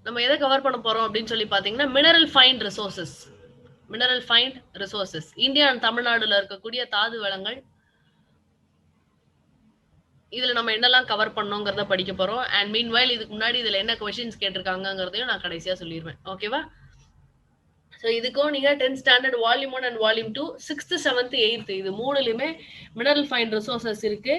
நம்ம எதை கவர் பண்ண போறோம் அப்படின்னு சொல்லி பாத்தீங்கன்னா mineral find resources. Mineral find resources India and தமிழ்நாடுல இருக்கக்கூடிய தாது வளங்கள், இதுல நம்ம என்னெல்லாம் கவர் பண்ணோங்கிறத படிக்க போறோம். அண்ட் மீன்வைல் இதுக்கு முன்னாடி இதுல என்ன கொஸ்டின்ஸ் கேட்டிருக்காங்கிறதையும் நான் கடைசியா சொல்லிடுவேன். ஓகேவா? ஸோ இதுக்கும் நீங்க 10th standard volume 1 and volume 2 6th 7th 8th இது மூணுலயுமே மினரல் ஃபைண்ட் ரிசோர்சஸ் இருக்கு.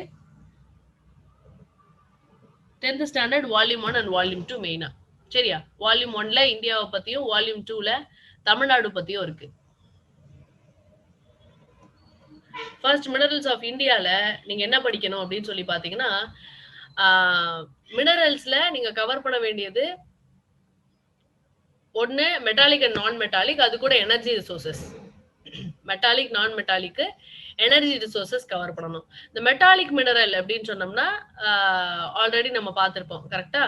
10th standard volume 1 and volume 2 மெயினா. சரியா? வால்யூம் 1ல இந்தியாவை பத்தியும் வால்யூம் 2ல தமிழ்நாடு பத்தியும் இருக்கு. ஃபர்ஸ்ட் மினரல்ஸ் ஆஃப் இந்தியால நீங்க என்ன படிக்கணும் அப்படின்னு சொல்லி பாத்தீங்கன்னா, மினரல்ஸ்ல நீங்க கவர் பண்ண வேண்டியது ஒன்னு மெட்டாலிக் அண்ட் நான் மெட்டாலிக், அது கூட எனர்ஜி ரிசோர்சஸ். மெட்டாலிக் நான் மெட்டாலிக் எனர்ஜி ரிசோர்சஸ் கவர் பண்ணணும். இந்த மெட்டாலிக் மினரல் அப்படின்னு சொன்னோம்னா ஆல்ரெடி நம்ம பார்த்திருப்போம். கரெக்டா?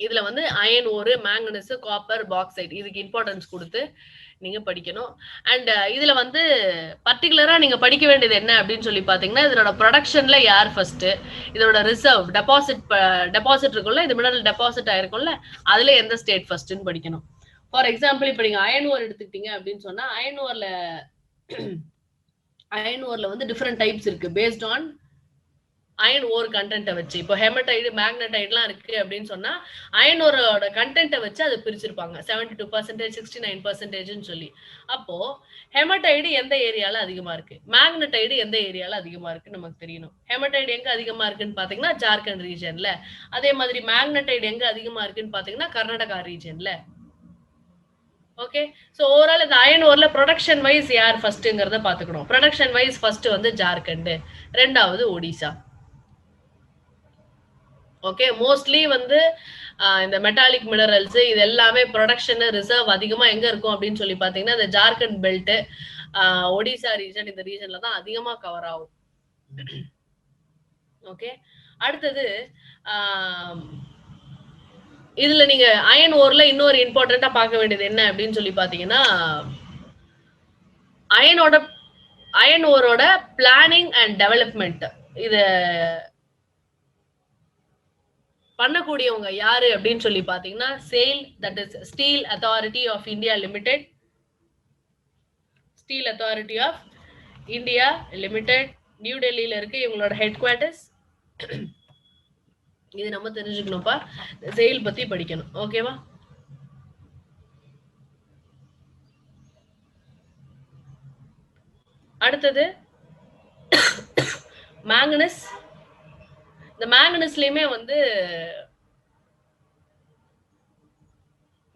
இதுல வந்து அயன் ஓரு, மேங்கனஸ், காப்பர், பாக்சைட் இதுக்கு இம்பார்ட்டன்ஸ் கொடுத்து நீங்க படிக்கணும். அண்ட் இதுல வந்து பர்டிகுலரா நீங்க படிக்க வேண்டியது என்ன அப்படின்னு சொல்லி பாத்தீங்கன்னா, இதோட ப்ரொடக்ஷன்ல யார் ஃபர்ஸ்ட், இதோட ரிசர்வ் டெபாசிட் இருக்கும்ல, இது மினரல் டெபாசிட் ஆயிருக்கும்ல, அதுல எந்த ஸ்டேட் ஃபர்ஸ்ட்னு படிக்கணும். ஃபார் எக்ஸாம்பிள் இப்ப நீங்க அயன் ஓர் எடுத்துக்கிட்டீங்க அப்படின்னு சொன்னா, அயன் ஓர்ல வந்து டிஃப்ரெண்ட் டைப்ஸ் இருக்கு பேஸ்ட் ஆன் அயன் ஓர் கண்டென்ட்டை வச்சு. இப்போ ஹெமடைடு, மேக்னடைட்லாம் இருக்கு அப்படின்னு சொன்னா அயன் ஓரோட கண்டென்ட்டை வச்சு அதை பிரிச்சிருப்பாங்க 72%, 69%ன்னு சொல்லி. அப்போ ஹெமடைடு எந்த ஏரியால அதிகமா இருக்கு, மேக்னடைடு எந்த ஏரியால அதிகமா இருக்குன்னு நமக்கு தெரியணும். ஹெமடைடு எங்க அதிகமா இருக்குன்னு பாத்தீங்கன்னா ஜார்க்கண்ட் ரீஜன்ல, அதே மாதிரி மேக்னடைடு எங்க அதிகமா இருக்குன்னு பாத்தீங்கன்னா கர்நாடகா ரீஜன்ல. ஓகே, சோ ஓவரால் இந்த அயன் ஓர்ல ப்ரொடக்ஷன் வைஸ் யார் ஃபர்ஸ்ட்ங்கிறத பாத்துக்கணும். ப்ரொடக்ஷன் வைஸ் ஃபர்ஸ்ட் வந்து ஜார்க்கண்ட், ரெண்டாவது ஒடிசா. ஓகே, மோஸ்ட்லி வந்து இந்த மெட்டாலிக் மினரல்ஸ் இது எல்லாமே ப்ரொடக்ஷன் ரிசர்வ் அதிகமா எங்க இருக்கும் அப்படின்னு சொல்லி பாத்தீங்கன்னா இந்த ஜார்க்கண்ட் பெல்ட், ஒடிசா ரீஜன், இந்த ரீஜன்ல தான் அதிகமா கவர் ஆகும். ஓகே, அடுத்தது இதுல நீங்க அயன் ஓர்ல இன்னொரு இம்பார்ட்டண்டா பார்க்க வேண்டியது என்ன அப்படின்னு சொல்லி பாத்தீங்கன்னா, அயன் ஓரோட பிளானிங் அண்ட் டெவலப்மெண்ட் இத பண்ணக்கூடியவங்க யாரு அப்படின்னு சொல்லி பாத்தீங்கன்னா SAIL, that is steel authority of India limited. Steel authority of India limited new டெல்லியில இருக்கு இவங்களோட ஹெட் குவார்டர்ஸ். இது நம்ம தெரிஞ்சுக்கணும்ப்பா, SAIL பத்தி படிக்கணும். ஓகேவா? அடுத்தது மேங்கனஸ். இந்த மேங்கனஸ்லயுமே வந்து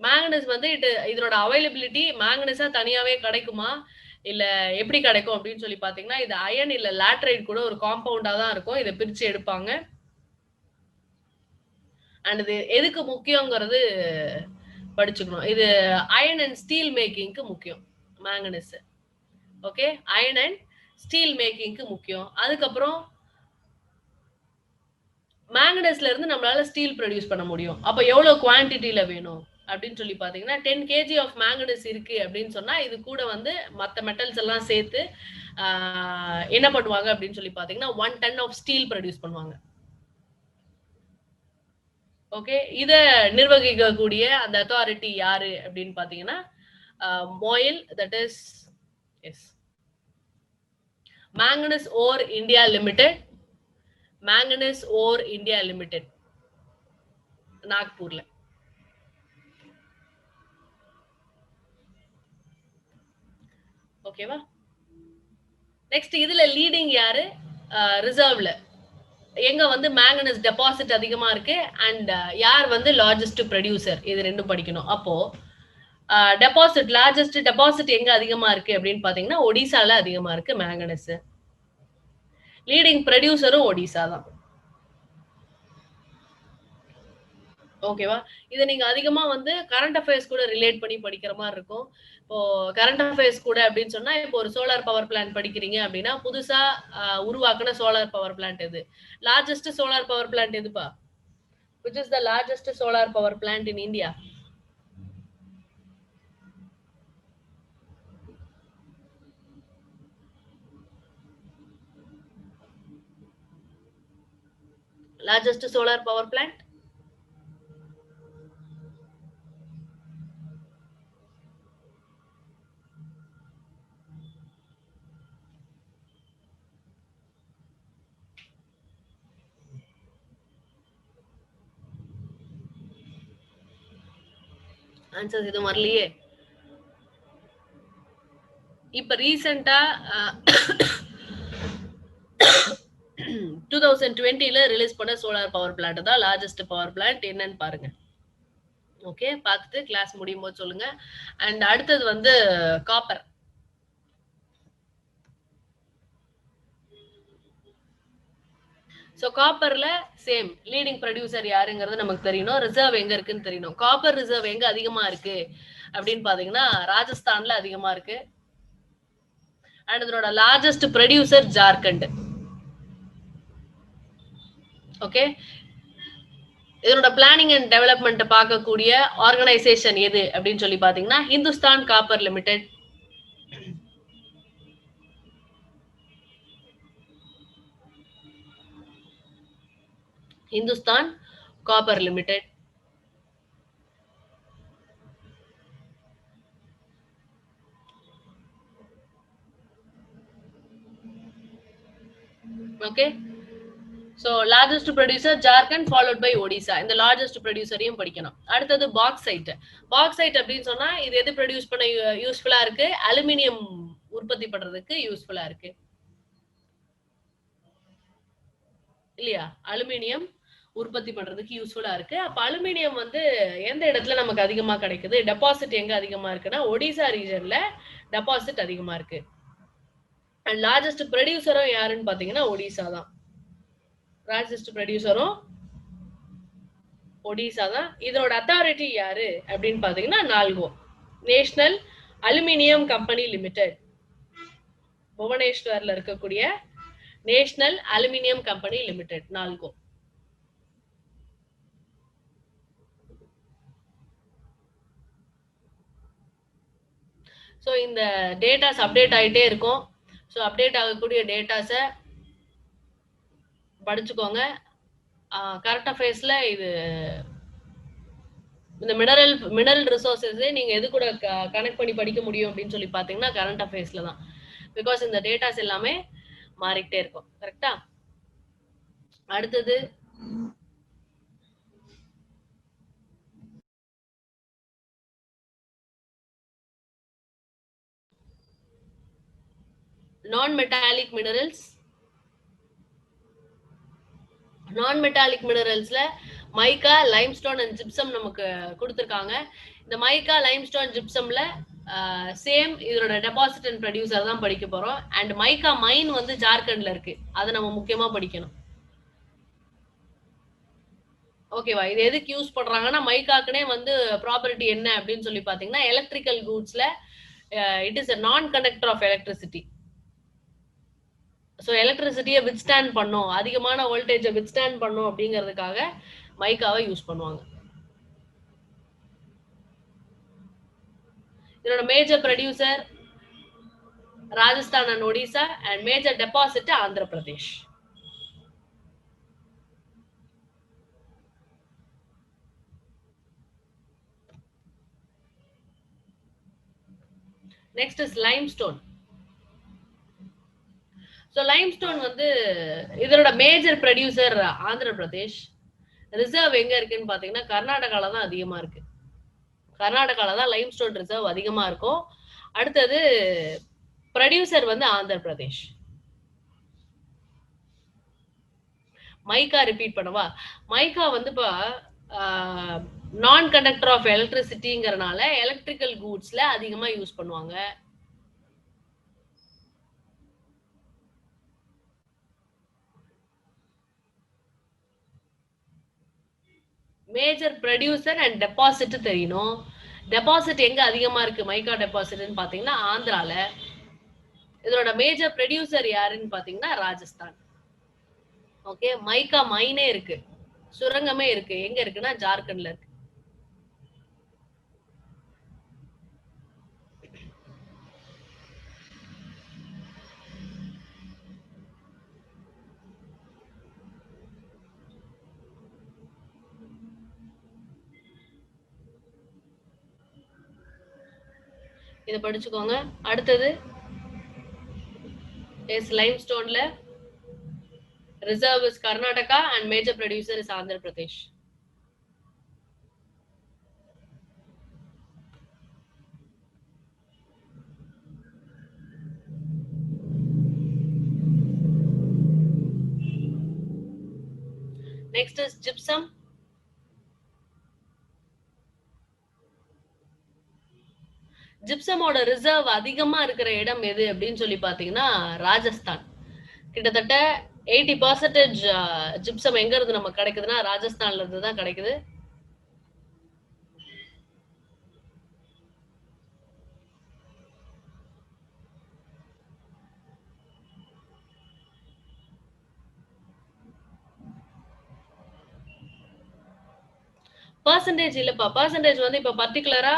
மேங்கனஸ் வந்து இதனோட அவைலபிலிட்டி மேங்கனஸா தனியாவே கிடைக்குமா இல்ல எப்படி கிடைக்கும் அப்படின்னு சொல்லி பாத்தீங்கன்னா, இது அயன் இல்ல லேட்ரைட் கூட ஒரு காம்பவுண்டா தான் இருக்கும். இதை பிரிச்சு எடுப்பாங்க. அண்ட் இது எதுக்கு முக்கியங்கிறது படிச்சுக்கணும். இது அயன் அண்ட் ஸ்டீல் மேக்கிங்க்கு முக்கியம் manganese. Okay, iron and steel மேக்கிங்க்கு முக்கியம். அதுக்கப்புறம் மேங்கனஸ்ல இருந்து நம்மளால ஸ்டீல் ப்ரொடியூஸ் பண்ண முடியும். அப்ப எவ்வளவு குவான்டிட்டியில வேணும் அப்படின்னு சொல்லி பாத்தீங்கன்னா 10 kg ஆஃப் மேங்கனஸ் இருக்கு அப்படின்னு சொன்னா இது கூட வந்து மத்த மெட்டல்ஸ் எல்லாம் சேர்த்து என்ன பண்ணுவாங்க அப்படின்னு சொல்லி பாத்தீங்கன்னா 1 ton ஆஃப் ஸ்டீல் ப்ரொடியூஸ் பண்ணுவாங்க. ஓகே, இத நிர்வகிக்கக்கூடிய அந்த அத்தாரிட்டி யாரு அப்படின்னு பாத்தீங்கன்னா MOIL, that is as manganese ore India limited. Manganese ore India limited நாக்பூர்ல. ஓகேவா? நெக்ஸ்ட் இதுல லீடிங் யாரு, ரிசர்வ்ல எங்க வந்து மேங்கனஸ் டெபாசிட் அதிகமா இருக்கு அண்ட் யார் வந்து லார்ஜஸ்ட் ப்ரொடியூசர், இது ரெண்டும் படிக்கணும். அப்போ டெபாசிட் லார்ஜஸ்ட் டெபாசிட் எங்க அதிகமா இருக்கு அப்படின்னு பாத்தீங்கன்னா ஒடிசால அதிகமா இருக்கு மேங்கனஸ். லீடிங் ப்ரொடியூசரும் ஒடிசா தான். ஓகேவா? இதை நீங்க அதிகமா வந்து கரண்ட் அஃபேர்ஸ் கூட ரிலேட் பண்ணி படிக்கிற மாதிரி இருக்கும். இப்போ கரண்ட் அஃபேர்ஸ் கூட அப்படின்னு சொன்னா இப்போ ஒரு சோலார் பவர் பிளான்ட் படிக்கிறீங்க அப்படின்னா புதுசா உருவாக்குன சோலார் பவர் பிளான்ட் எது, லார்ஜஸ்ட் சோலார் பவர் பிளான்ட் எதுப்பா, which is the largest solar power plant in India? Largest solar power plant? Answers எதுவும் வரலையே. இப்ப ரீசெண்டா 2020ல ரிலீஸ் பண்ண சோலார் பவர் பிளான்ட் தான் லார்ஜஸ்ட் பவர் பிளான்ட். என்னன்னு பாருங்க. ஓகே, பார்த்துட்டு கிளாஸ் முடியும் போது சொல்லுங்க. அண்ட் அடுத்தது வந்து காப்பர். ஸோ காப்பர்ல சேம் லீடிங் ப்ரொடியூசர் யாருங்கிறது நமக்கு தெரியணும். ரிசர்வ் எங்க இருக்குன்னு தெரியணும். காப்பர் ரிசர்வ் எங்க அதிகமா இருக்கு அப்படின்னு பாத்தீங்கன்னா ராஜஸ்தான்ல அதிகமா இருக்கு. அண்ட் இதனோட லார்ஜஸ்ட் ப்ரொடியூசர் ஜார்க்கண்ட். ஓகே, இதனோட பிளானிங் அண்ட் டெவலப்மெண்ட் பார்க்கக்கூடிய ஆர்கனைசேஷன் எது அப்படின்னு சொல்லி பாத்தீங்கன்னா Hindustan copper limited. Hindustan copper limited. Okay, so largest producer Jharkhand followed by Odisha. இந்த லார்ஜஸ்ட் ப்ரொடியூசரையும் படிக்கணும். அடுத்தது பாக்சைட். பாக்சைட் அப்படின்னு சொன்னா இது எது ப்ரொடியூஸ் பண்ண யூஸ்ஃபுல்லா இருக்கு? அலுமினியம் உற்பத்தி பண்றதுக்கு யூஸ்ஃபுல்லா இருக்கு இல்லையா? அலுமினியம் உற்பத்தி பண்றதுக்கு யூஸ்ஃபுல்லா இருக்கு. அப்ப அலுமினியம் வந்து எந்த இடத்துல நமக்கு அதிகமா கிடைக்குது? டெபாசிட் எங்க அதிகமா இருக்குன்னா ஒடிசா ரீஜன்ல டெபாசிட் அதிகமா இருக்கு. அண்ட் லார்ஜஸ்ட் ப்ரொடியூசரும் யாருன்னு பாத்தீங்கன்னா ஒடிசா தான். லார்ஜஸ்ட் ப்ரொடியூசரும் ஒடிசா தான். இதோட அத்தாரிட்டி யாரு அப்படின்னு பாத்தீங்கன்னா NALCO, national aluminium company limited. புவனேஸ்வர்ல இருக்கக்கூடிய national aluminium company limited, NALCO. So இந்த டேட்டாஸ் அப்டேட் ஆகிட்டே இருக்கும். ஸோ அப்டேட் ஆகக்கூடிய டேட்டாஸை படிச்சுக்கோங்க. கரண்ட் அஃபேர்ஸ்ல இது இந்த மினரல் ரிசோர்ஸஸே நீங்க எது கூட கனெக்ட் பண்ணி படிக்க முடியும் அப்படின்னு சொல்லி பாத்தீங்கன்னா கரண்ட் அஃபேர்ஸ்ல தான். பிகாஸ் இந்த டேட்டாஸ் எல்லாமே மாறிக்கிட்டே இருக்கும். கரெக்டா? அடுத்தது non metallic minerals. Non metallic மினரல்ஸ்ல மைக்கா, லைம்ஸ்டோன் அண்ட் ஜிப்சம் நமக்கு கொடுத்துருக்காங்க. இந்த மைக்கா, லைம்ஸ்டோன், ஜிப்சம்ல சேம் இதோட டெபாசிட் அண்ட் ப்ரொடியூசர் தான் படிக்க போறோம். அண்ட் மைக்கா மைன் வந்து ஜார்க்கண்ட்ல இருக்கு, அதை நம்ம முக்கியமா படிக்கணும். ஓகேவா? இது எதுக்கு யூஸ் பண்றாங்கன்னா மைக்காக்குனே வந்து ப்ராப்பர்ட்டி என்ன அப்படின்னு சொல்லி பாத்தீங்கன்னா எலக்ட்ரிக்கல் கூட்ஸ்ல it is a non conductor of electricity. So எலக்ட்ரிசிட்டியை வித்ஸ்டாண்ட் பண்ணும், அதிகமான வோல்டேஜை வித்ஸ்டாண்ட் பண்ணும் அப்படிங்கிறதுக்காக மைக்காவை யூஸ் பண்ணுவாங்க. இதோட major producer Rajasthan and Odisha, and major deposit Andhra Pradesh. Next is limestone. So limestone வந்து இதோட major producer Andhra Pradesh. Reserve எங்க இருக்குன்னு பாத்தீங்கன்னா கர்நாடகால தான் அதிகமா இருக்கு. கர்நாடகால தான் லைம்ஸ்டோன் ரிசர்வ் அதிகமா இருக்கும். அடுத்தது ப்ரொடியூசர் வந்து ஆந்திர பிரதேஷ். மைக்கா ரிப்பீட் பண்ணவா? மைக்கா வந்து இப்போ நான் கண்டக்டர் ஆஃப் எலக்ட்ரிசிட்டிங்கிறனால எலக்ட்ரிக்கல் கூட்ஸ்ல அதிகமா யூஸ் பண்ணுவாங்க. மேஜர் ப்ரொடியூசர் அண்ட் டெபாசிட் தெரியணும். டெபாசிட் எங்க அதிகமா இருக்கு மைக்கா டெபாசிட்னு பாத்தீங்கன்னா ஆந்திரால. இதோட மேஜர் ப்ரொடியூசர் யாருன்னு பாத்தீங்கன்னா ராஜஸ்தான். ஓகே, மைக்கா மைனே இருக்கு, சுரங்கமே இருக்கு. எங்க இருக்குன்னா ஜார்க்கண்ட்ல இருக்கு. இதை படிச்சுக்கோங்க. அடுத்தது இஸ் லைம்ஸ்டோன்ல reserve is Karnataka and major producer is Andhra Pradesh. Next is gypsum. ஜிப்சமோட ரிசர்வ் அதிகமா இருக்கிற இடம் எது அப்படின்னு சொல்லி பாத்தீங்கன்னா ராஜஸ்தான். கிட்டத்தட்ட 80% ஜிப்சம் எங்க இருந்து நமக்கு கிடைக்குதுன்னா ராஜஸ்தான்ல இருந்து தான் கிடைக்குது. பர்சன்டேஜ் இல்லப்பா. பர்சன்டேஜ் வந்து இப்ப பர்டிகுலரா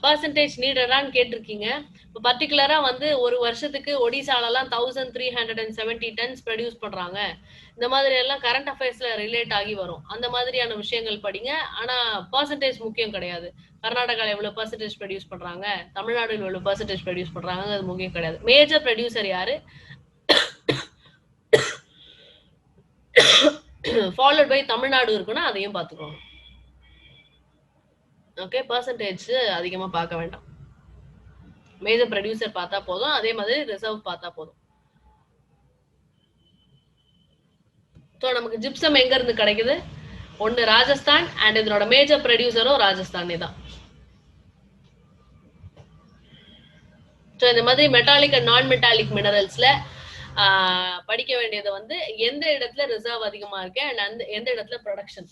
பர்சன்டேஜ் நீடடான்னு கேட்டிருக்கீங்க. இப்போ பர்டிகுலரா வந்து ஒரு வருஷத்துக்கு ஒடிசாலலாம் 1370 டன்ஸ் ப்ரொடியூஸ் பண்றாங்க. இந்த மாதிரி எல்லாம் கரண்ட் அஃபேர்ஸ்ல ரிலேட் ஆகி வரும். அந்த மாதிரியான விஷயங்கள் படிங்க. ஆனா பர்சன்டேஜ் முக்கியம் கிடையாது. கர்நாடகால எவ்வளவு பர்சன்டேஜ் ப்ரொடியூஸ் பண்றாங்க, தமிழ்நாடுல எவ்வளவு பர்சன்டேஜ் ப்ரொடியூஸ் பண்றாங்க, அது முக்கியம் கிடையாது. மேஜர் ப்ரொடியூசர் யாரு, ஃபாலோட் பை தமிழ்நாடு இருக்குன்னா அதையும் பார்த்துக்கோங்க. ஓகே, பர்சன்டேஜ் அதிகமா பார்க்க வேண்டாம். மேஜர் ப்ரொடியூசர் பார்த்தா போதும். அதே மாதிரி ரிசர்வ் பார்த்தா போதும். ஸோ நமக்கு ஜிப்சம் எங்க இருந்து கிடைக்குது? ஒன்னு ராஜஸ்தான், அண்ட் இதனோட மேஜர் ப்ரொடியூசரும் ராஜஸ்தானே தான். ஸோ இந்த மாதிரி மெட்டாலிக் அண்ட் நான் மெட்டாலிக் மினரல்ஸ்ல படிக்க வேண்டியது வந்து எந்த இடத்துல ரிசர்வ் அதிகமா இருக்கு அண்ட் அந்த எந்த இடத்துல ப்ரொடக்ஷன்.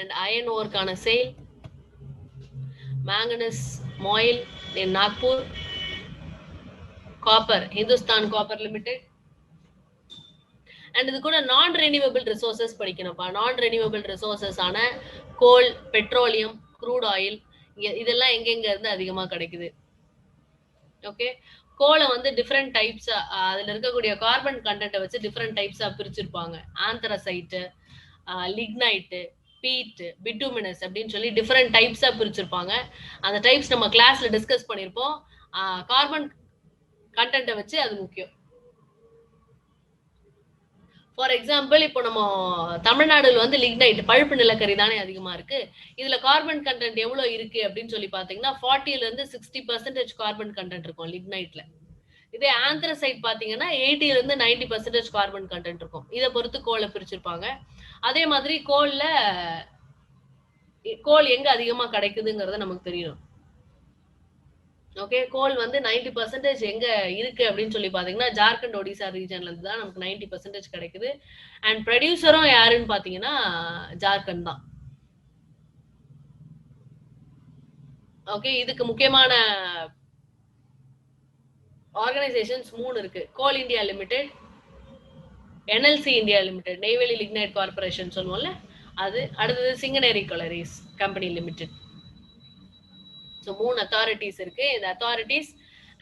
அண்ட் அயன் ஓர்க்கான SAIL, manganese MOIL in Nagpur, copper Hindustan copper limited. And இது கூட நான் ரெனியூவபிள் ரிசோர்சஸ் படிக்கணும்ப்பா. நான் ரெனியூவபிள் ரிசோர்சஸ் ஆன கோல், பெட்ரோலியம், க்ரூட் ஆயில், இதெல்லாம் எங்கெங்க இருந்து அதிகமா கிடைக்குது. ஓகே, கோலை வந்து டிஃப்ரெண்ட் டைப்ஸ், அதுல இருக்கக்கூடிய கார்பன் கண்டென்ட்டை வச்சு டிஃப்ரெண்ட் டைப்ஸா பிரிச்சிருப்பாங்க. ஆந்த்ரசைட்டு, லிக்னைட்டு, பீட், பிட்டுமினஸ் அப்படின்னு சொல்லி டிஃப்ரெண்ட் டைப்ஸா பிரிச்சிருப்பாங்க. அந்த டைப்ஸ் நம்ம கிளாஸ்ல டிஸ்கஸ் பண்ணியிருப்போம். கார்பன் கண்டென்ட்டை வச்சு அது முக்கியம். ஃபார் எக்ஸாம்பிள் இப்போ நம்ம தமிழ்நாடுல வந்து லிக்னைட் பழுப்பு நிலக்கரி தானே அதிகமா இருக்கு. இதுல கார்பன் கண்டென்ட் எவ்வளவு இருக்கு அப்படின்னு சொல்லி பாத்தீங்கன்னா 40ல இருந்து 60% கார்பன் கண்டென்ட் இருக்கும் லிக்னைட்ல. இதே ஆந்த்ரசைட் பாத்தீங்கன்னா 80ல இருந்து 90% கார்பன் கண்டென்ட் இருக்கும். இதை பொறுத்து கோலை பிரிச்சிருப்பாங்க. அதே மாதிரி கோல் எங்க அதிகமா கிடைக்குதுங்கிறத நமக்கு தெரியணும். ஓகே, கோல் வந்து 90% எங்க இருக்கு அப்படின்னு சொல்லி பாத்தீங்கன்னா ஜார்க்கண்ட் ஒடிசா ரீஜன்ல இருந்து தான் நமக்கு 90% கிடைக்குது. அண்ட் ப்ரொடியூசரும் யாருன்னு பாத்தீங்கன்னா ஜார்க்கண்ட் தான். ஓகே, இதுக்கு முக்கியமான ஆர்கனைசேஷன்ஸ் 3 இருக்கு. Coal India limited, NLC India limited, Neyveli lignite corporation சொல்லுவோம்ல அது. அடுத்தது Singareni collieries company limited. So 3 authorities இருக்கு. இந்த அத்தாரிட்டிஸ்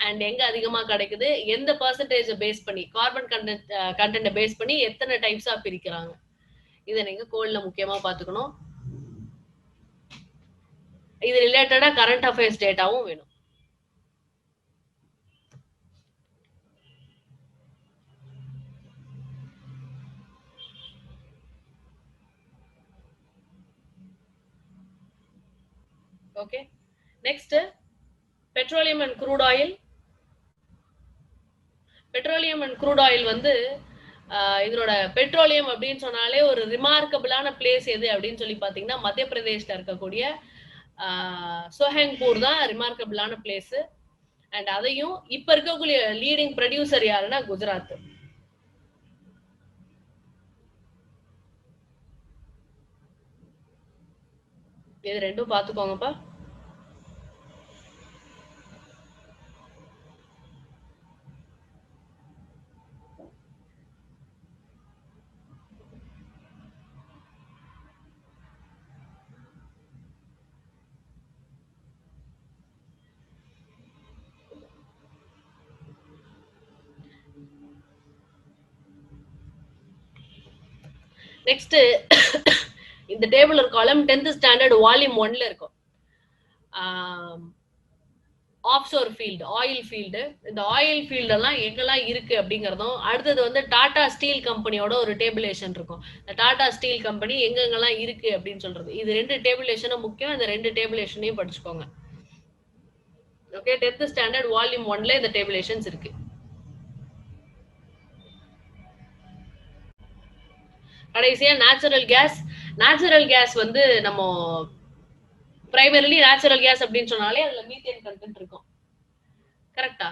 அண்ட் எங்க அதிகமா கிடைக்குது, எந்த பர்சன்டேஜ் பேஸ் பண்ணி, கார்பன் கண்டென்ட் பேஸ் பண்ணி எத்தனை டைப்ஸா பிரிக்கிறாங்க, இதை நீங்க கோல்ல முக்கியமா பாத்துக்கணும். இது ரிலேட்டடா கரண்ட் அஃபேர்ஸ் டேட்டாவும் வேணும். Okay, next petroleum and crude oil. Petroleum and crude oil வந்து இதனோட பெட்ரோலியம் அப்படின்னு சொன்னாலே ஒரு ரிமார்க்கபிளான பிளேஸ் எது அப்படின்னு சொல்லி பாத்தீங்கன்னா மத்திய பிரதேஷ்ல இருக்கக்கூடிய சோஹங்பூர் தான் ரிமார்க்கபிளான பிளேஸ். அண்ட் அதையும் இப்ப இருக்கக்கூடிய லீடிங் ப்ரொடியூசர் யாருன்னா குஜராத். இது ரெண்டும் பாத்துக்கோங்கப்பா. நெக்ஸ்ட் இந்த டேபிள் ஒரு காலம் 10th ஸ்டாண்டர்ட் வால்யூம் 1ல இருக்கும். ஆஃப்ஷோர் ஃபீல்டு, ஆயில் ஃபீல்டு, இந்த ஆயில் ஃபீல்டெல்லாம் எங்கெல்லாம் இருக்கு அப்படிங்கிறதும், அடுத்தது வந்து டாடா ஸ்டீல் கம்பெனியோட ஒரு டேபிளேஷன் இருக்கும். இந்த டாடா ஸ்டீல் கம்பெனி எங்கெங்கெல்லாம் இருக்கு அப்படின்னு சொல்றது. இது 2 டேபிளேஷனும் முக்கியம். இந்த 2 டேபிளேஷனையும் படிச்சுக்கோங்க. ஓகே, 10th ஸ்டாண்டர்ட் வால்யூம் 1ல இந்த டேபிளேஷன்ஸ் இருக்கு. கடைசியா நேச்சுரல் கேஸ். நேச்சுரல் கேஸ் வந்து நம்ம பிரைமரிலி நேச்சுரல் கேஸ் அப்படின்னு சொன்னாலே அதுல மீத்தேன் கண்டென்ட் இருக்கும். கரெக்டா?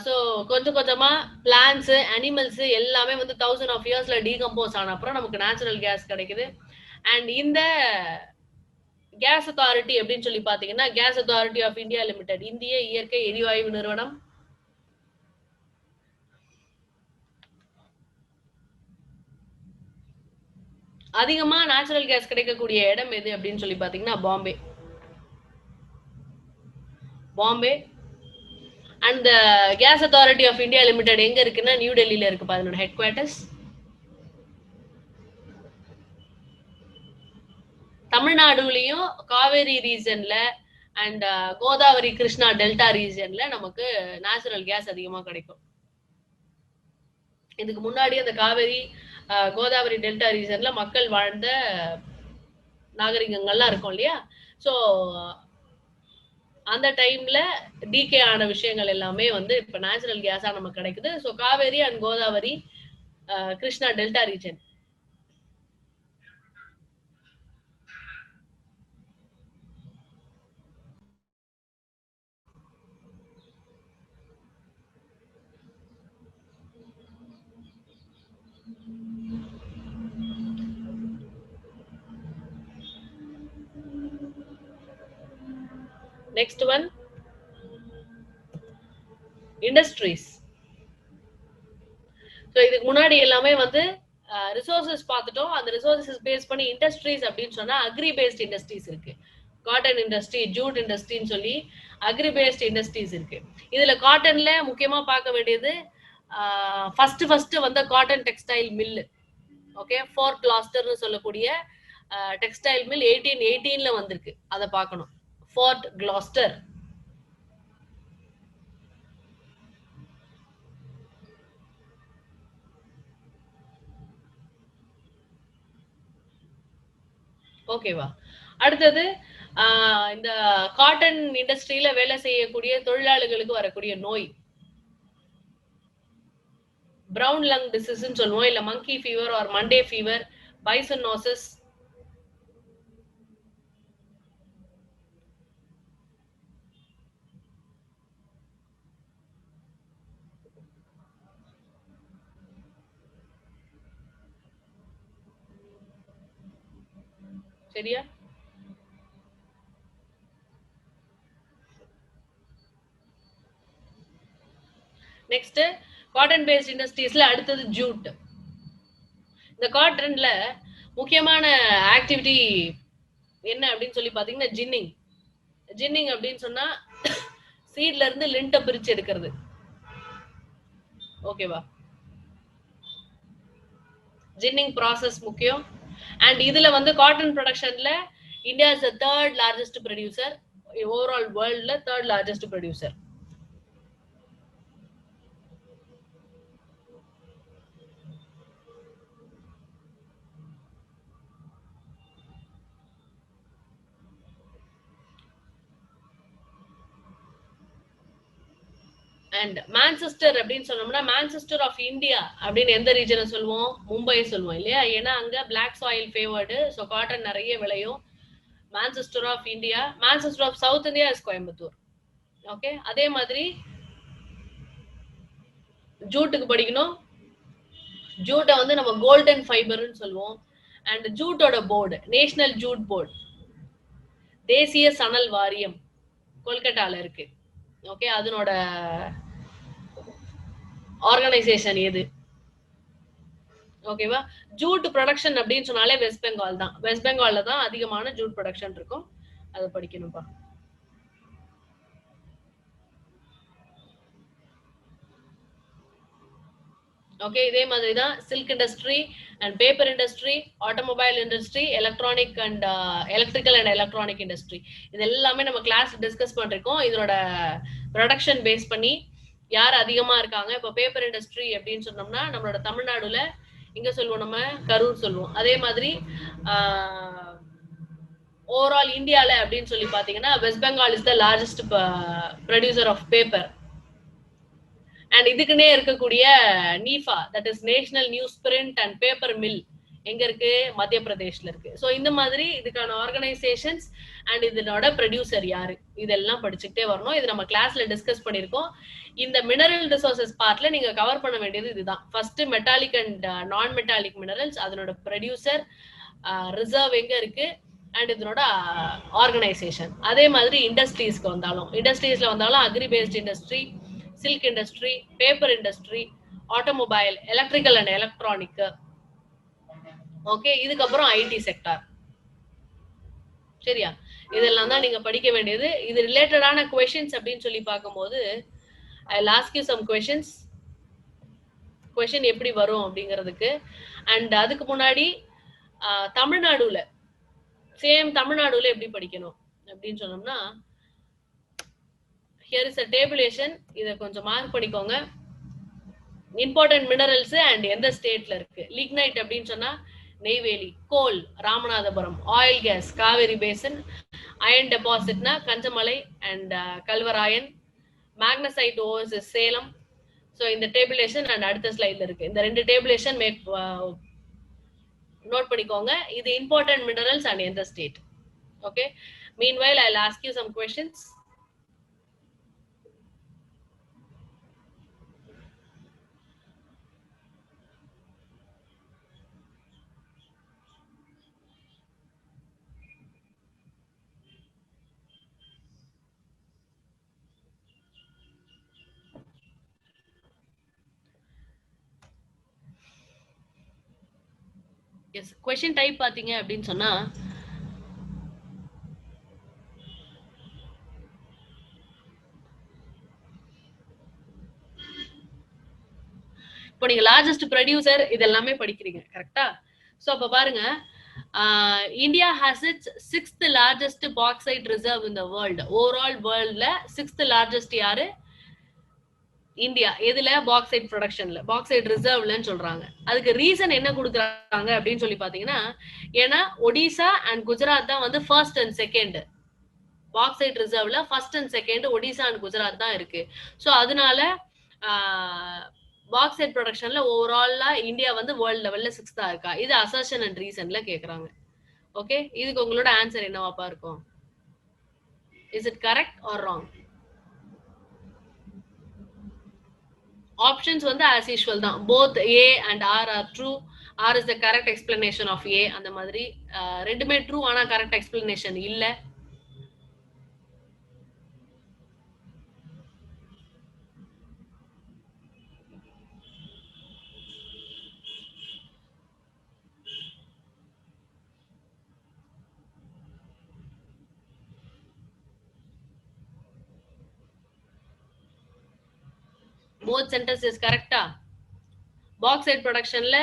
ஸோ கொஞ்சம் கொஞ்சமா பிளான்ஸ், அனிமல்ஸ் எல்லாமே வந்து 1000 of yearsல டீகம்போஸ் ஆன அப்புறம் நமக்கு நேச்சுரல் கேஸ் கிடைக்குது. அண்ட் இந்த கேஸ் அத்தாரிட்டி அப்படின்னு சொல்லி பாத்தீங்கன்னா, gas authority of India limited, இந்திய இயற்கை எரிவாயு நிறுவனம். அதிகமா நேச்சுரல் கேஸ் கிடைக்கக்கூடிய இடம் எது அப்படின்னு சொல்லி பாத்தீங்கன்னா Bombay. Bombay. And gas authority of India limited எங்க இருக்குன்னா நியூ டெல்லியில இருக்கு, அதனோட ஹெட் குவார்டர்ஸ். தமிழ்நாடுலயும் காவேரி ரீஜன்ல அண்ட் கோதாவரி கிருஷ்ணா டெல்டா ரீஜன்ல நமக்கு நேச்சுரல் கேஸ் அதிகமா கிடைக்கும். இதுக்கு முன்னாடி அந்த காவேரி கோதாவரி டெல்டா ரீஜன்ல மக்கள் வாழ்ந்த நாகரிகங்கள்லாம் இருக்கும் இல்லையா? ஸோ அந்த டைம்ல டிகே ஆன விஷயங்கள் எல்லாமே வந்து இப்ப நேச்சுரல் கேஸா நமக்கு கிடைக்குது. So Kaveri and Godavari Krishna delta region. Next one industries. So இதுக்கு முன்னாடி எல்லாமே வந்து ரிசோர்சஸ் பார்த்துட்டோம். அந்த ரிசோர்சஸ் பேஸ் பண்ணி இண்டஸ்ட்ரீஸ் அப்படின்னு சொன்னா அக்ரி பேஸ்ட் இண்டஸ்ட்ரீஸ் இருக்கு. காட்டன் இண்டஸ்ட்ரி, ஜூட் இண்டஸ்ட்ரின்னு சொல்லி அக்ரி பேஸ்ட் இண்டஸ்ட்ரீஸ் இருக்கு. இதுல காட்டன்ல முக்கியமா பார்க்க வேண்டியது ஃபர்ஸ்ட் வந்த cotton textile mill. Okay, Fort கிளாஸ்டர்னு சொல்லக்கூடிய டெக்ஸ்டைல் மில் 1818ல வந்திருக்கு. அதை பார்க்கணும். Fort Gloster. ஓகேவா? அடுத்தது இந்த காட்டன் இண்டஸ்ட்ரியில வேலை செய்யக்கூடிய தொழிலாளர்களுக்கு வரக்கூடிய நோய் பிரவுன் லங் டிசீஸ்ன்னு சொல்லுவோம், இல்ல மங்கி ஃபீவர் ஆர் மண்டே ஃபீவர், பைசனோசிஸ். சரியா? நெக்ஸ்ட் காட்டன் பேஸ்ட் இண்டஸ்ட்ரீஸ்ல அடுத்தது ஜூட். இந்த காட்டன்ல முக்கியமான ஆக்டிவிட்டி என்ன அப்படின்னு சொல்லி பாத்தீங்கன்னா ஜின்னிங். ஜின்னிங் அப்படின்னு சொன்னா சீட்ல இருந்து லிண்ட பிரிச்சு எடுக்கிறது. ஓகேவா? ஜின்னிங் ப்ராசஸ் முக்கியம். அண்ட் இதுல வந்து காட்டன் ப்ரொடக்ஷன்ல India is the 3rd largest producer, overall வேர்ல்ட்ல 3rd largest producer. And Manchester அப்படின்னு சொன்னோம்னா மான்செஸ்டர் ஆஃப் இந்தியா அப்படின்னு எந்த ரீஜனை சொல்லுவோம்? மும்பையை சொல்லுவோம் இல்லையா? ஏன்னா அங்க black soil favoured, so cotton நிறைய விளையும். Manchester of India. Manchester of south India is Coimbatore. Okay, அதே மாதிரி ஜூட்டுக்கு படிக்கணும். ஜூட்டை வந்து நம்ம கோல்டன் ஃபைபர்னு சொல்லுவோம். அண்ட் ஜூட்டோட போர்டு நேஷனல் ஜூட் போர்டு, தேசிய சணல் வாரியம் கொல்கட்டால இருக்கு. ஓகே, அதனோட ஆர்கனைசேஷன் எது? ஓகேவா? ஜூட் ப்ரொடக்ஷன் அப்படின்னு சொன்னாலே வெஸ்ட் பெங்கால் தான். வெஸ்ட் பெங்கால்ல தான் அதிகமான ஜூட் ப்ரொடக்ஷன் இருக்கும். அதை படிக்கணும்பா. ஓகே, இதே மாதிரி தான் silk industry and paper industry, automobile industry, electronic and electrical and electronic industry, இது எல்லாமே நம்ம கிளாஸ் டிஸ்கஸ் பண்ணிருக்கோம். இதோட ப்ரொடக்ஷன் பேஸ் பண்ணி யார் அதிகமா இருக்காங்க. இப்போ பேப்பர் இண்டஸ்ட்ரி அப்படின்னு சொன்னோம்னா நம்மளோட தமிழ்நாடுல இங்க சொல்லுவோம், நம்ம கரூர் சொல்லுவோம். அதே மாதிரி ஓவரால் இந்தியால அப்படின்னு சொல்லி பாத்தீங்கன்னா West Bengal is the largest producer of paper. And இதுக்குன்னே இருக்கக்கூடிய NEPA, that is national newsprint and paper mill, எங்க இருக்கு? மத்திய பிரதேஷ்ல இருக்கு. ஸோ இந்த மாதிரி இதுக்கான ஆர்கனைசேஷன்ஸ் அண்ட் இதனோட ப்ரொடியூசர் யாரு, இதெல்லாம் படிச்சுட்டே வரணும். இது நம்ம கிளாஸ்ல டிஸ்கஸ் பண்ணிருக்கோம். இந்த மினரல் ரிசோர்சஸ் பார்ட்ல நீங்க கவர் பண்ண வேண்டியது இதுதான். ஃபர்ஸ்ட் மெட்டாலிக் அண்ட் நான் மெட்டாலிக் மினரல்ஸ், அதனோட ப்ரொடியூசர், ரிசர்வ் எங்க இருக்கு, அண்ட் இதனோட ஆர்கனைசேஷன். அதே மாதிரி இண்டஸ்ட்ரீஸ்க்கு வந்தாலும், இண்டஸ்ட்ரீஸ்ல வந்தாலும் agri based industry, silk industry, paper industry, automobile, electrical and electronic. Okay, இதுக்கப்புறம் ஐடி செக்டார். சரியா? இதெல்லாம் தான் நீங்க படிக்க வேண்டியது. இது ரிலேட்டடான கொஸ்டின்ஸ் அப்படின்னு சொல்லி பார்க்கும்போது I'll ask you some questions. Question எப்படி வரும் அப்படிங்கிறதுக்கு. அண்ட் அதுக்கு முன்னாடி தமிழ்நாடுல தமிழ்நாடுல எப்படி படிக்கணும் அப்படின்னு சொன்னோம்னா, here is a tabulation. இதை கொஞ்சம் மார்க் பண்ணிக்கோங்க. இம்பார்ட்டன்ட் மினரல்ஸ் அண்ட் எந்த ஸ்டேட்ல இருக்கு. லிக்னைட் அப்படின்னு சொன்னா Neyveli, coal Ramanathapuram, oil gas Kaveri basin, iron டெபாசிட்னா Kanjamalai and Kalvarayan, magnesite ores Salem. So இந்த டேபிளேஷன் அண்ட் அடுத்த ஸ்லைட்ல இருக்கு. இந்த ரெண்டு டேபிளேஷன் நோட் பண்ணிக்கோங்க. இது இம்பார்ட்டன்ட் மினரல்ஸ் அண்ட் எந்த state. Okay, meanwhile I'll ask you some questions. Yes, question type பாத்தீங்க அப்படின்னு சொன்னா, இப்போ நீங்க லார்ஜஸ்ட் ப்ரொடியூசர் இதெல்லாமே படிக்கிறீங்க கரெக்டா? ஸோ அப்ப பாருங்க, India has its 6th largest bauxite reserve in the world. Overall வேர்ல்ட்ல 6th லார்ஜஸ்ட் யாரு? இந்தியா. எதுல? பாக்சைட் ப்ரொடக்ஷன்ல, பாக்சைட் ரிசர்வ்லன்னு சொல்றாங்க. அதுக்கு ரீசன் என்ன கொடுக்குறாங்க அப்படின்னு சொல்லி பாத்தீங்கன்னா, ஏன்னா ஒடிசா அண்ட் குஜராத் தான் வந்து ஃபர்ஸ்ட் அண்ட் செகண்ட் பாக்சைட் ரிசர்வ்ல. First and second Odisha and Gujarat தான் இருக்கு. ஸோ அதனால பாக்சைட் ப்ரொடக்ஷன்ல ஓவராலா இந்தியா வந்து வேர்ல்ட் லெவல்ல 6th இருக்கா? இது அசர்ஷன் அண்ட் ரீசன்ல கேக்குறாங்க. ஓகே, இதுக்கு உங்களோட ஆன்சர் என்னவாப்பா இருக்கும்? Is it correct R wrong? Options வந்து as usual தான். both A and R are true. R is the correct explanation of A. அந்த மாதிரி ரெண்டுமே ட்ரூ, ஆனா கரெக்ட் எக்ஸ்பிளனேஷன் இல்ல. both sentences கரெக்டா? பாக்சைட் ப்ரொடக்ஷன்ல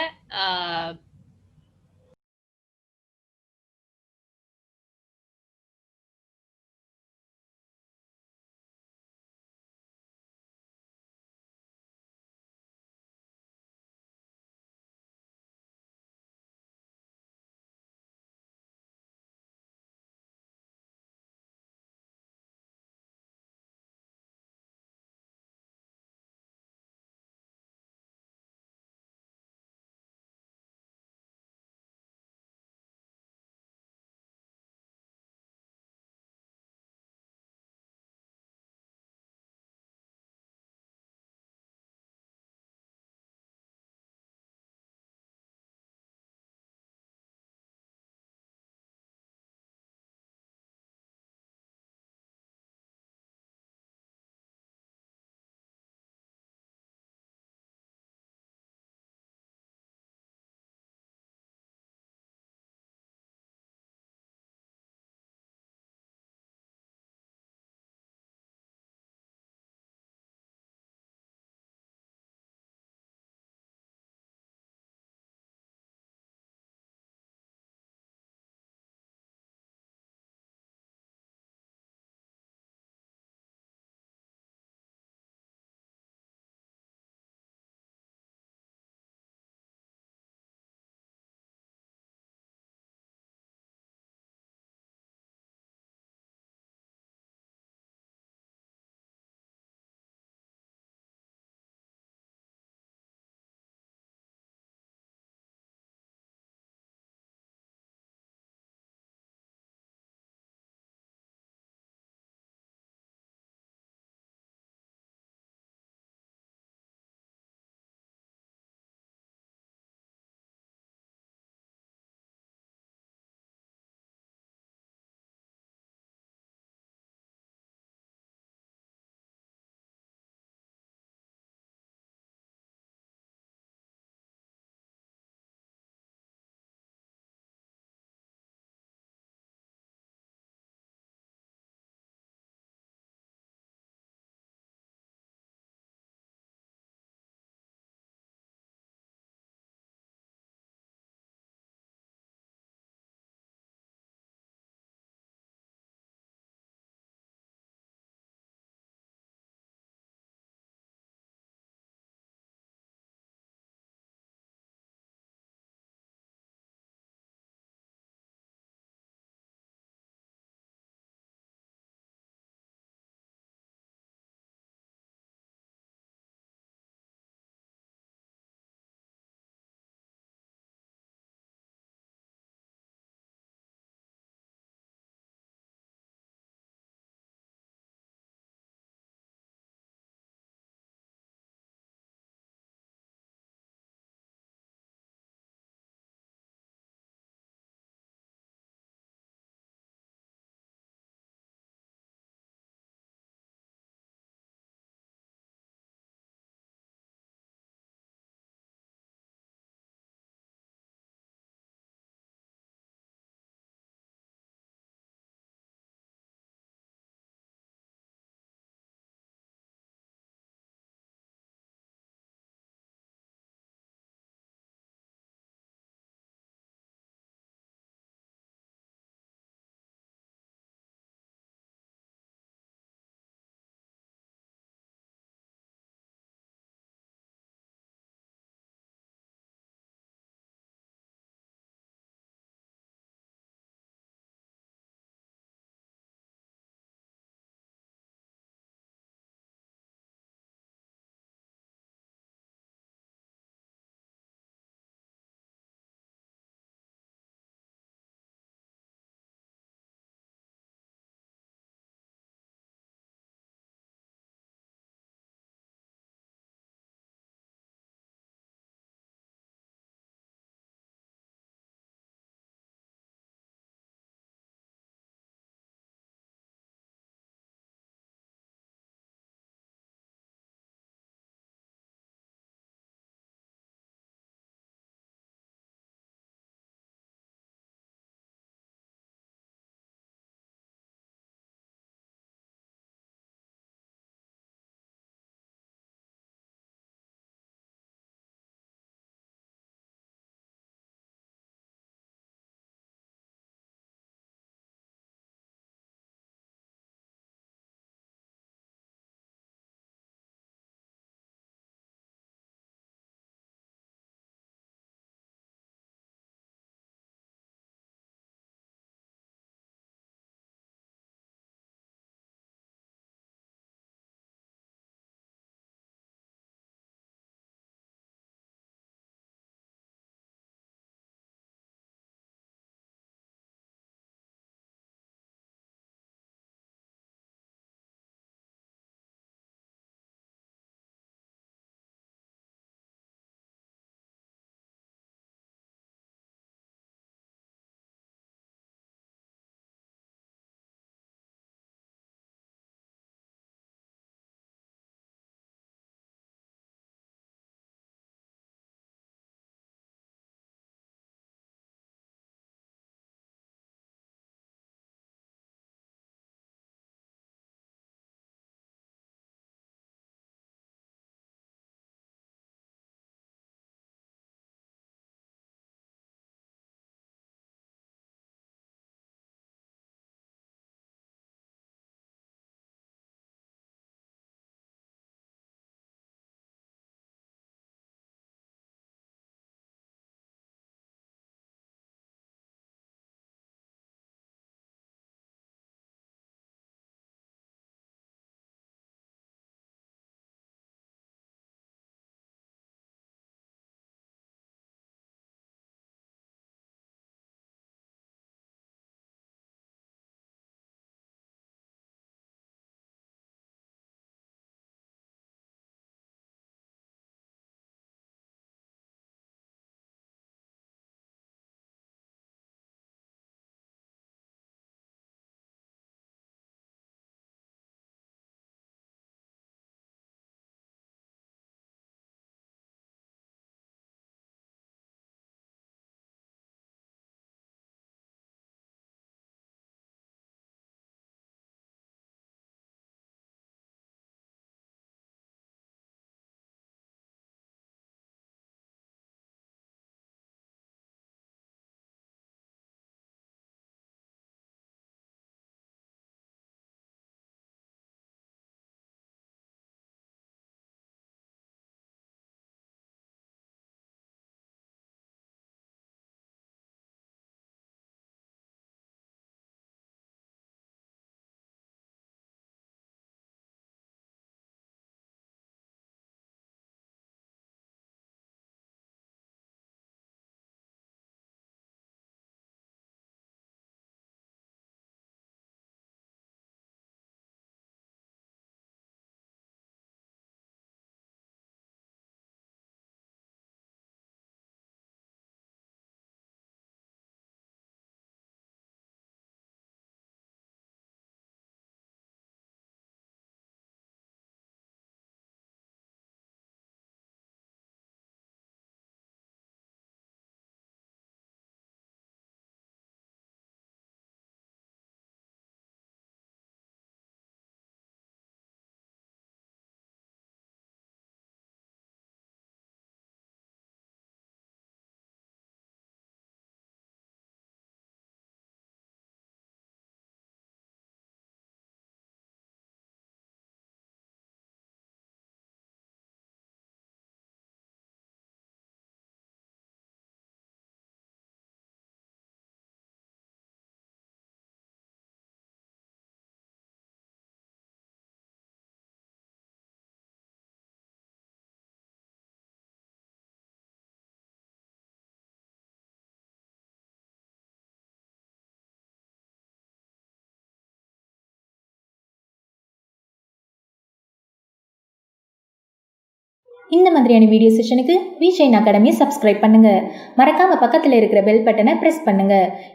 இந்த மாதிரியான வீடியோ செஷனுக்கு விஷைன் அகாடமியை சப்ஸ்கிரைப் பண்ணுங்க. மறக்காம பக்கத்தில் இருக்கிற பெல் பட்டனை பிரஸ் பண்ணுங்க.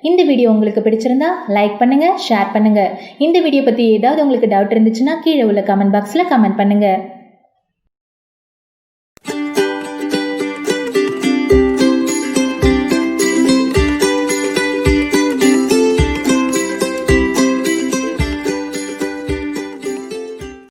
இந்த வீடியோ உங்களுக்கு பிடிச்சிருந்தா லைக் பண்ணுங்க, ஷேர் பண்ணுங்க. இந்த வீடியோ பத்தி ஏதாவது உங்களுக்கு டவுட் இருந்துச்சுன்னா கீழே உள்ள கமெண்ட் பாக்ஸ்ல கமெண்ட் பண்ணுங்க.